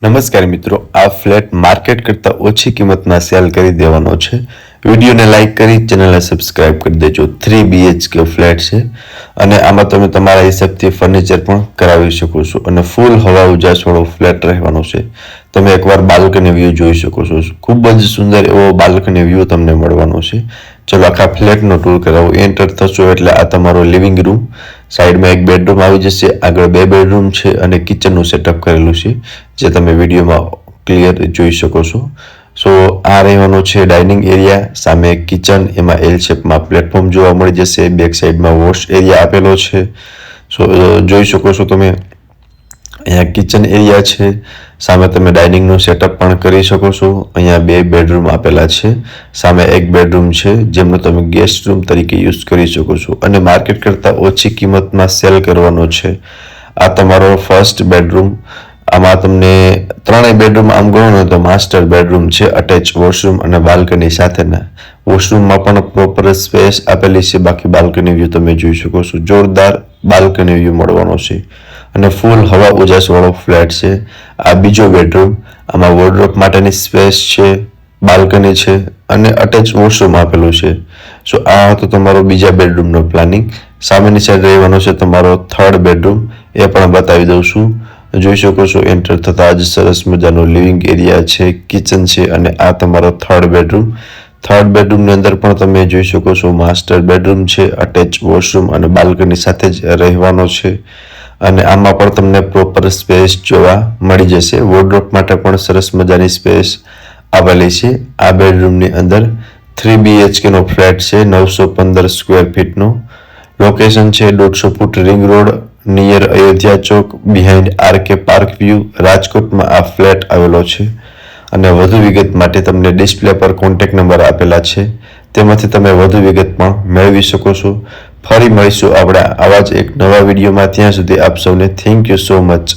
નમસ્કાર મિત્રો, આ ફ્લેટ માર્કેટ કરતાં ઓછી કિંમતમાં સેલ કરી દેવાનો છે. વિડીયોને લાઇક કરી ચેનલને સબસ્ક્રાઇબ કરી દેજો. 3 BHK ફ્લેટ છે અને આમાં તમે તમારા હિસાબથી ફર્નિચર પણ કરાવી શકો છો અને ફૂલ હવા ઉજાસવાળો ફ્લેટ રહેવાનો છે. તમે એકવાર બાલ્કની વ્યૂ જોઈ શકો છો. ખૂબ જ સુંદર એવો બાલ્કની વ્યૂ તમને મળવાનો છે. ચલો આખા ફ્લેટનો ટૂર કરાવો. એન્ટર થશો એટલે આ તમારો લિવિંગ રૂમ, સાઈડમાં એક બેડરૂમ આવી જશે, આગળ 2 બેડરૂમ છે અને કિચનનું સેટઅપ કરેલું છે જે તમે વિડીયોમાં ક્લિયર જોઈ શકો છો. સો આ રહેવાનો છે ડાઇનિંગ એરિયા, સામે એક કિચન, એમાં એલ શેપમાં પ્લેટફોર્મ જોવા મળી જશે. બેક સાઈડમાં વોશ એરિયા આપેલો છે. સો જોઈ શકો છો તમે અહીંયા કિચન એરિયા છે, સામે તમે ડાઇનિંગનું સેટઅપ પણ કરી શકો છો. અહીંયા 2 બેડરૂમ આપેલા છે, સામે એક બેડરૂમ છે જેમનો તમે ગેસ્ટ રૂમ તરીકે યુઝ કરી શકો છો અને માર્કેટ કરતાં ઓછી કિંમતમાં સેલ કરવાનો છે. આ તમારો ફર્સ્ટ બેડરૂમ. આમાં તમને 3 બેડરૂમ આમ ગણો ને તો માસ્ટર બેડરૂમ છે, અટેચ વોશરૂમ અને બાલ્કની સાથેના. વોશરૂમમાં પણ પ્રોપર સ્પેસ આપેલી છે. બાકી બાલ્કની વ્યૂ તમે જોઈ શકો છો. જોરદાર બાલ્કની વ્યૂ મળવાનો છે અને ફૂલ હવા ઉજાસવાળો ફ્લેટ છે. આ બીજો બેડરૂમ, આમાં વોર્ડરોબ માટેની સ્પેસ છે, બાલ્કની છે અને અટેચ વોશરૂમ આપેલું છે. સો આ હતો તમારો બીજા બેડરૂમનો પ્લાનિંગ. સામેની સાઈડ રહેવાનો છે તમારો થર્ડ બેડરૂમ, એ પણ બતાવી દઉં છું. જોઈ શકો છો એન્ટર થતાં જ સરસ મજાનો લિવિંગ એરિયા છે, કિચન છે અને આ તમારો થર્ડ બેડરૂમ. થર્ડ બેડરૂમની અંદર પણ તમે જોઈ શકો છો માસ્ટર બેડરૂમ છે, અટેચ વોશરૂમ અને બાલ્કની સાથે જ રહેવાનો છે અને આમાં પણ તમને પ્રોપર સ્પેસ જોવા મળી જશે. વોર્ડરોબ માટે પણ સરસ મજાની સ્પેસ આવેલી છે. આ બેડરૂમની અંદર 3 BHK નો ફ્લેટ છે, 915 સ્ક્વેર ફીટનો. લોકેશન છે 150 foot ring road, near Ayodhya Chowk, behind RK park view, રાજકોટમાં આ ફ્લેટ આવેલો છે. અને વધુ વિગત માટે તમને ડિસ્પ્લે પર કોન્ટેક્ટ નંબર આપેલા છે, તેમાંથી તમે વધુ વિગત પણ મેળવી શકો છો. ફરી મળીશું આપણે આવા જ એક નવા વિડીયોમાં. ત્યાં સુધી આપ સૌને થેન્ક યુ સો મચ.